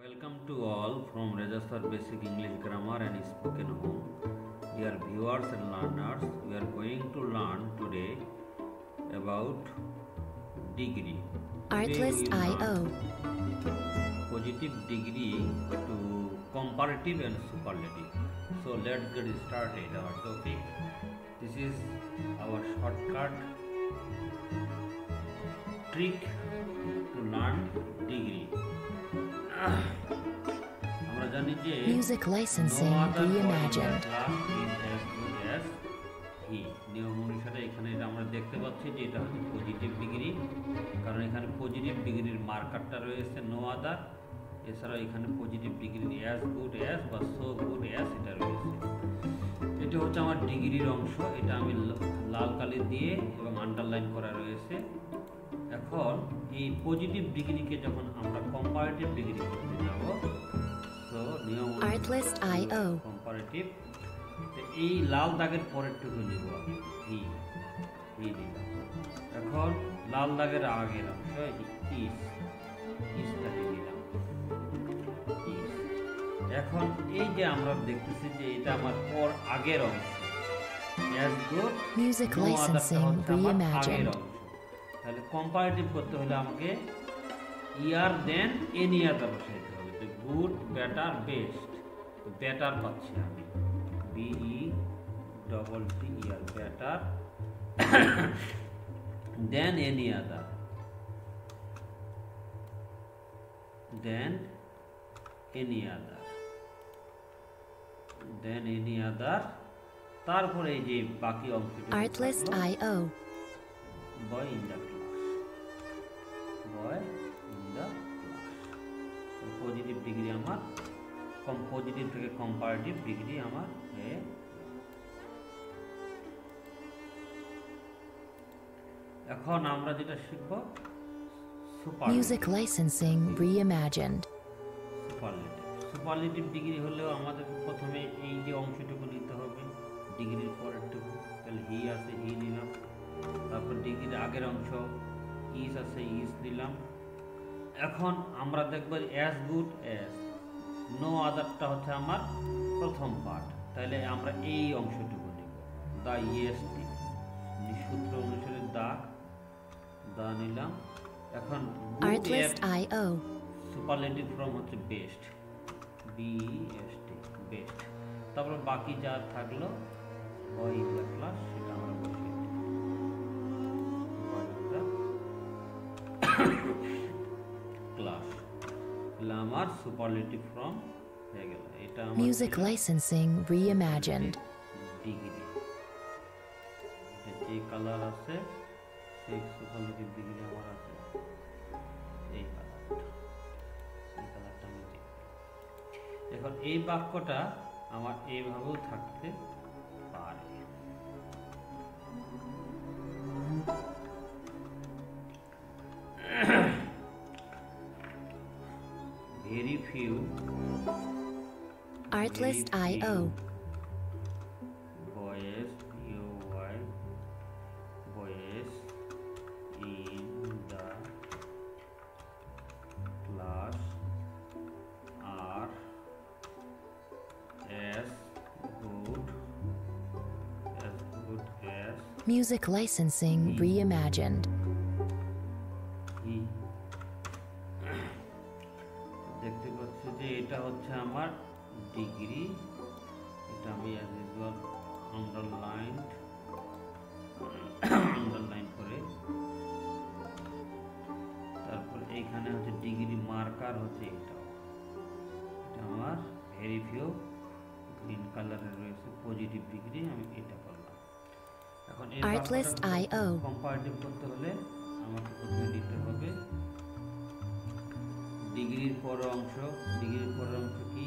Welcome to all from Register Basic English Grammar and Spoken Home. Dear viewers and learners, we are going to learn today about degree. Artlist.io Positive degree to comparative and superlative. So let's get started our topic. This is our shortcut trick to learn degree. আমরা জানি যে Music licensing reimagined. নিয়ম অনুসারে এখানে আমরা দেখতে পাচ্ছি যে এটা হচ্ছে পজিটিভ ডিগ্রি, কারণ এখানে পজিটিভ ডিগ্রির মার্কারটা রয়েছে নো আদার। এছাড়াও এখানে পজিটিভ ডিগ্রির অ্যাজ গুড অ্যাজ বা সো গুড অ্যাজ এটা রয়েছে। এটা হচ্ছে আমার ডিগ্রির অংশ, এটা আমি লাল কালি দিয়ে এবং আন্ডারলাইন করা রয়েছে। এখন এই পজিটিভ ডিগ্রিকে যখন আমরা কম্পারেটিভ ডিগ্রি করতে যাব, সো নিয়ম Artlist.io কম্পারেটিভ, এই লাল দাগের পরেরটুকু নিব আমি নিলাম। এখন লাল দাগের আগের অংশ ইসটাকে নিলাম। এখন এই যে আমরা দেখতেছি যে এটা আমার পর আগের অংশ, as good Music licensing reimagined. তাহলে কম্পারেটিভ করতে হলে আমাকে ইয়ার দেন এনি আদার বসাইতে হবে। তো গুড, বেটার, বেস্ট। তো বেটার পাচ্ছি আমি, B E double T E R, better than any other, than any other, than any other. তারপরে এই যে বাকি অংশটি Artlist.io boy in the class, boy in the class। Positive degree আমার পজিটিভ থেকে কম্পারেটিভ ডিগ্রি আমার হয়ে। এখন আমরা যেটা শিখব Music licensing reimagined. Superlative degree হলেও আমাদের প্রথমে এই যে অংশটুকু নিতে হবে ডিগ্রির পরেরটুকু। তাহলে হি আছে, হি নিলাম। তারপর ডিগ্রির আগের অংশ ইজ আছে, ইজ দিলাম। এখন আমরা দেখব অ্যাজ গুড অ্যাজ, নো আদারটা হচ্ছে আমার প্রথম পার্ট। তাহলে আমরা এই অংশটুকু নিব, দা ইএসটি সূত্র অনুসারে দা নিলাম। এখন Artlist.io সুপারলেটিভ ফর্ম হচ্ছে বেস্ট, বিএসটি বেস্ট। তারপর বাকি যা থাকলো বয় ইন দ্য ক্লাস সেটা আমরা বসিয়ে দিই, ক্লাস। তাহলে আমার সুপারলেটিভ ফর্ম হয়ে গেল। এটা আমার Music licensing reimagined. ডিগ্রি, যে কালার আছে সেই সুপারলেটিভ ডিগ্রি আমার আছে এই কালারটা আমি দেখি। এখন এই বাক্যটা আমার এইভাবেও থাকতে পারে। Very few Artlist.io boys, boys in the class are as good as Music licensing reimagined. he। দেখতে পাচ্ছি যে এটা হচ্ছে আমার ডিগ্রি, এটা আমি অ্যাজ ইউজুয়াল আন্ডারলাইন করে। তারপর এইখানে হচ্ছে ডিগ্রি মার্কার হচ্ছে এটা আমার ভেরি ফিউ গ্রিন কালারের রয়েছে পজিটিভ ডিগ্রি, আমি এটা করলাম। এখন এই Artlist.io কম্পারেটিভ করতে হলে আমাকে প্রথমে দিতে হবে ডিগ্রির পরের অংশ। ডিগ্রির পরের অংশ কি?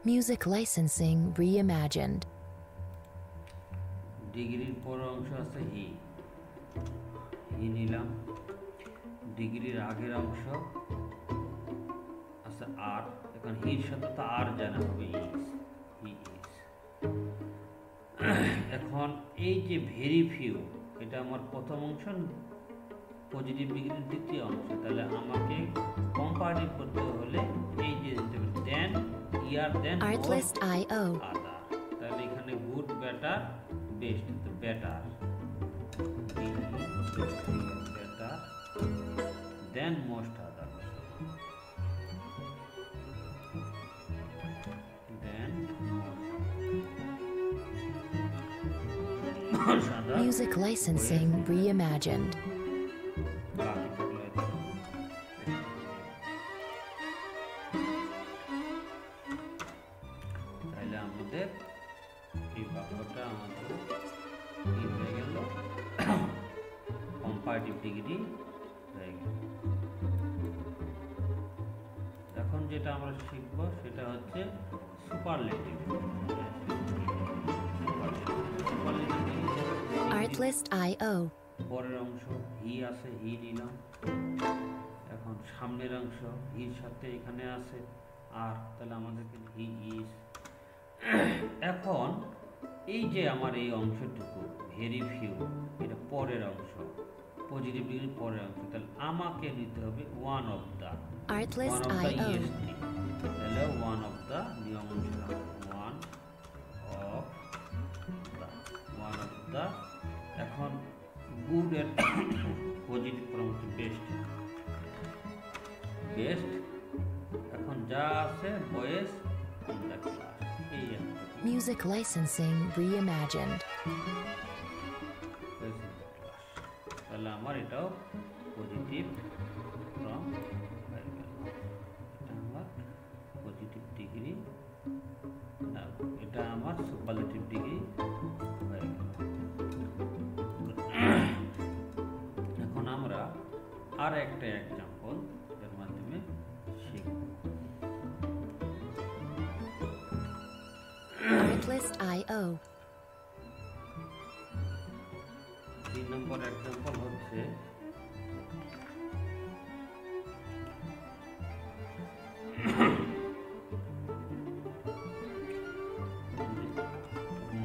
Music licensing reimagined. ডিগ্রির পরের অংশ আছে হি নিলাম। ডিগ্রির আগের অংশ আছে আর। এখন হির সাথে তো আর জানা হবে ইজ, হি ইজ। এখন এই যে ভেরি ফিউ, এটা আমার প্রথম অংশ, পজিটিভ ডিগ্রির দ্বিতীয় অংশ। তাহলে আমাকে কম্পারেটিভ করতে হলে এই যে দেন ইয়ার দেন Artlist.io. আদার। তাহলে এখানে গুড, বেটার, বেস্ট। তো better, better than most other, than most other. Music licensing reimagined. বাকি থাকলে তাহলে আমাদের এই বাক্যটা আমাদের কি হয়ে গেল, কম্পারেটিভ ডিগ্রি হয়ে গেল। এখন যেটা আমরা শিখবো সেটা হচ্ছে সুপারলেটিভ। Artlist.io. পরের অংশ হি আছে, হি নিলাম। এখন সামনের অংশ হির সাথে এখানে আছে আর, তাহলে আমাদেরকে হি ইজ। এখন এই যে আমার এই অংশটুকু ভেরি ফিউ, এটা পরের অংশ, পজিটিভ ডিগ্রির পরের অংশ। তাহলে আমাকে নিতে হবে ওয়ান অফ দ্য, Artlist.io. তাহলে ওয়ান অফ দ্য নিয়ম অনুসারে ওয়ান অফ দ্য। এখন গুড এর পজিটিভ ফর্ম হচ্ছে বেস্ট, বেস্ট। এখন যা আছে বয়েজ ইন দ্য ক্লাস, এই একটা Music licensing reimagined. তাহলে আমার এটাও পজিটিভ ফর্ম হয়ে গেল। এটা আমার পজিটিভ ডিগ্রি, না এটা আমার সুপারলেটিভ ডিগ্রি হয়ে গেল। এখন আমরা আর একটা এক্সাম্পল এর মাধ্যমে শিখব। Artlist.io. 3 নম্বর এক্সাম্পল হচ্ছে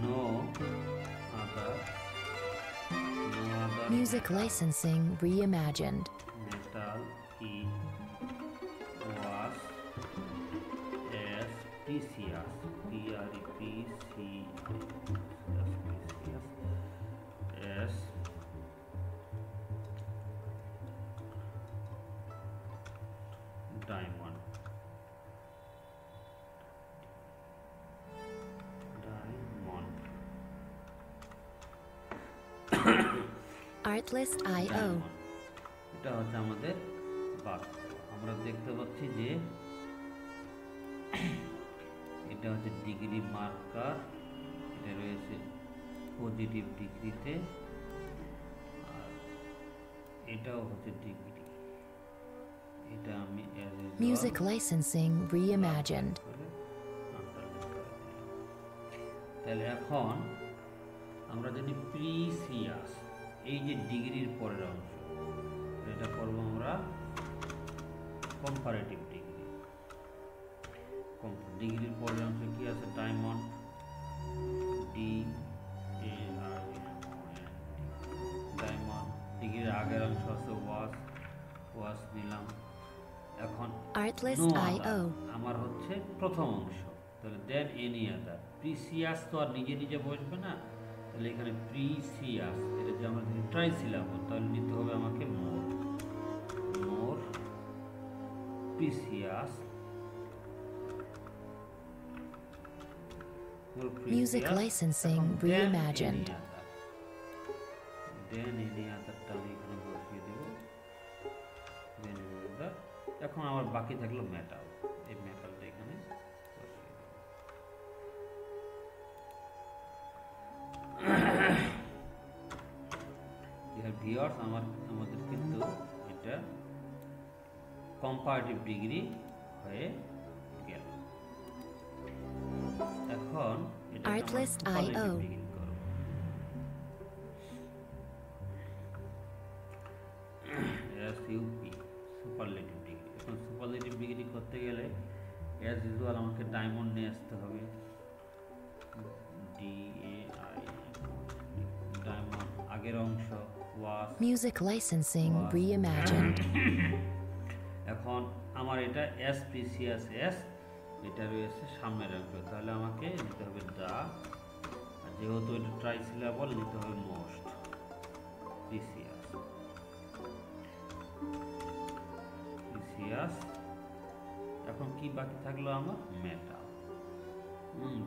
no other Music licensing reimagined. metal key was as precious, as diamond. Artlist.io. এটা হচ্ছে আমাদের বাক্য। আমরা দেখতে পাচ্ছি যে এটা হচ্ছে ডিগ্রি মার্কার, এটা রয়েছে পজিটিভ ডিগ্রিতে, আর এটাও হচ্ছে ডিগ্রি। এটা আমি Music licensing reimagined. তাহলে এখন আমরা যদি প্রিসিয়াস, এই যে ডিগ্রির পরের অংশ, এটা করব আমরা কম্পারেটিভ ডিগ্রি। ডিগ্রির পরের অংশ কি আছে, ডায়মন্ড, ডায়মন্ড। ডিগ্রির আগের অংশ আছে ওয়াশ নিলাম। এখন Artlist.io. আমার হচ্ছে প্রথম অংশ, তাহলে দেন এনি আদার। প্রিসিয়াস তো আর নিজে নিজে বসবে না, তাহলে এখানে প্রিসিয়াস, এটা যে আমরা ট্রাই সিলাবল, তাহলে নিতে হবে আমাকে more precious. Music licensing reimagined. Than any আদারটা আমি এখানে বসিয়ে দেব। দেন এনি আদার। এখন আমার বাকি থাকলো মেটাল, এই মেটালটা এখানে বসিয়ে দেব। ভিউয়ার্স, আমাদের কিন্তু এটা কম্পারেটিভ ডিগ্রি হয়ে গেল। এখন এটা Artlist.io. Superlative degree. এখন সুপারলেটিভ ডিগ্রি করতে গেলে অ্যাজ ইউজুয়াল আমাকে ডায়মন্ড নিয়ে আসতে হবে, DAI আগের অংশ ওয়াজ। Music licensing reimagined. এখন আমার এটা এস প্রিসিয়াস এস, এটা রয়েছে সামনের অংশ, তাহলে আমাকে নিতে হবে দা, যেহেতু এটা ট্রাইসিলাবল নিতে হবে মোস্ট প্রিসিয়াস। এখন কি বাকি থাকলো আমার? Metal.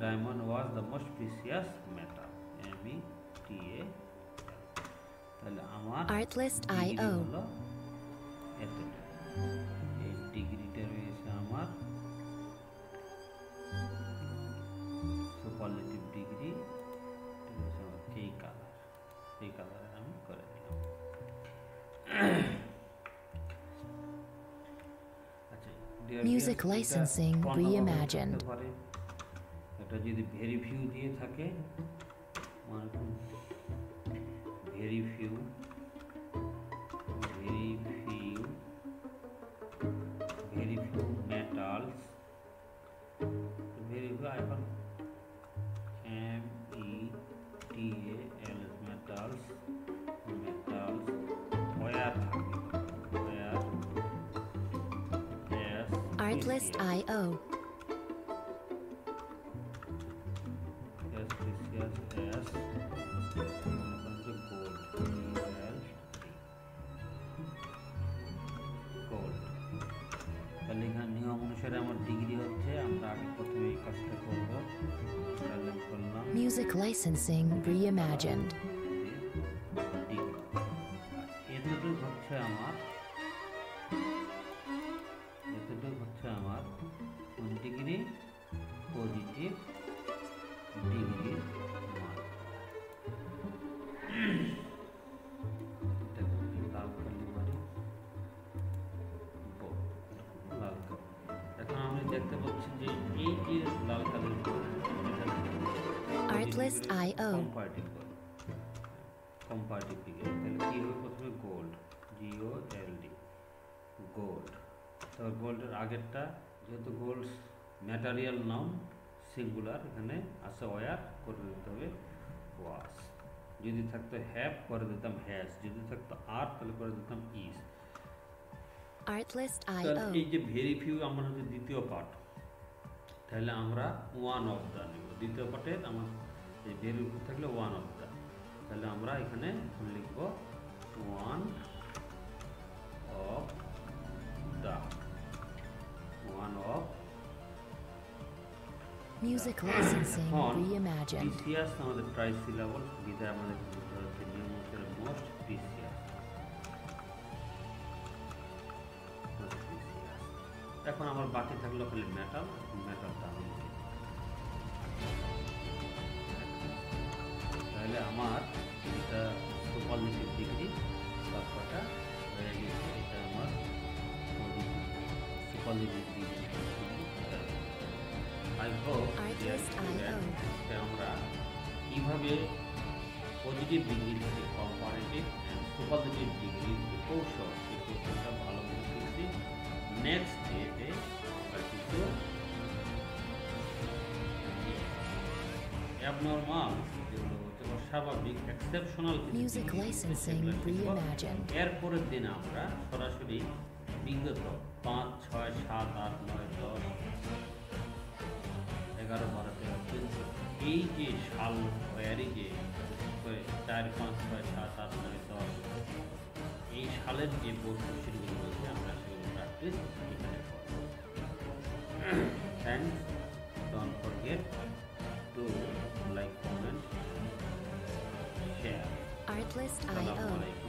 Diamond was the most precious metal, META। তাহলে আমার Artlist.io হলো এতটুকু। এই ডিগ্রিটা রয়েছে আমার সুপারলেটিভ ডিগ্রি, এই কালার, এই কালারে আমি করে দিলাম। Music licensing reimagined. এটা যদি ভেরি ফিউ দিয়ে থাকে, very few metals, very few এখন METAL মেটালস, ওয়্যার থাকবে, ওয়্যার এস Artlist.io নিয়ম অনুসারে আমার ডিগ্রি হচ্ছে, আমরা আগে প্রথমে এই কাজটা করব। করলাম Music licensing reimagined. এতটুকু হচ্ছে আমার, কোন ডিগ্রি? পজিটিভ ডিগ্রি মান। লাল কালি মারি, লাল কালি। এখন আমি দেখতে পাচ্ছি যে এই যে লাল কালির Artlist.io কম্পারেটিভ ডিগ্রি, তাহলে কি হবে? প্রথমে গোল্ড, GOLD, গোল্ড। তো গোল্ডের আগেরটা, যেহেতু গোল্ড ম্যাটেরিয়াল নাউন সিঙ্গুলার, এখানে আছে ওয়্যার, করে দিতে হবে ওয়াজ। যদি থাকতো হ্যাভ করে দিতাম হ্যাজ, যদি থাকতো আর তাহলে করে দিতাম ইজ। Artlist.io এই যে ভেরি ফিউ আমার হচ্ছে দ্বিতীয় পার্ট, তাহলে আমরা ওয়ান অফ দ্য নেব। দ্বিতীয় পার্টের আমার এই ভেরি ফিউ থাকলে ওয়ান অফ দ্য, তাহলে আমরা এখানে লিখব one of the, one of. Music licensing reimagined. Precious আমাদের ট্রাইসিলাবল, বিধায় আমাদের হচ্ছে নিয়ম অনুসারে মোস্ট প্রিসিয়াস। এখন আমার বাকি থাকলো খালি মেটাল, মেটালটা আমি লিখি। তাহলে আমার এটা সুপারলেটিভ ডিগ্রি সবকটা হয়ে গেছে, এটা আমার সুপারলেটিভ ডিগ্রি। I hope আমরা কিভাবে পজিটিভ ডিগ্রি থেকে কম্পারেটিভ অ্যান্ড সুপারলেটিভ ডিগ্রির যে কৌশল, সেই কৌশলটা ভালো বুঝতেছি। নেক্সট ডেতে আমরা কিছু অ্যাবনর্মাল, যেগুলো হচ্ছে অস্বাভাবিক, এক্সেপশনাল Music licensing reimagined. এরপরের দিন আমরা সরাসরি বিগত 5, 6, 7, 8, 9, 10, 11, 12, 13, 14 এই যে সাল ওয়ারি যে 4, 5, 6, 7, 8, 9, 10 এই সালের যে বোর্ড কোশ্চেনগুলো রয়েছে আমরা সেগুলো প্র্যাকটিস এখানে করব। Thanks, don't forget to like, comment, share. Artlist.io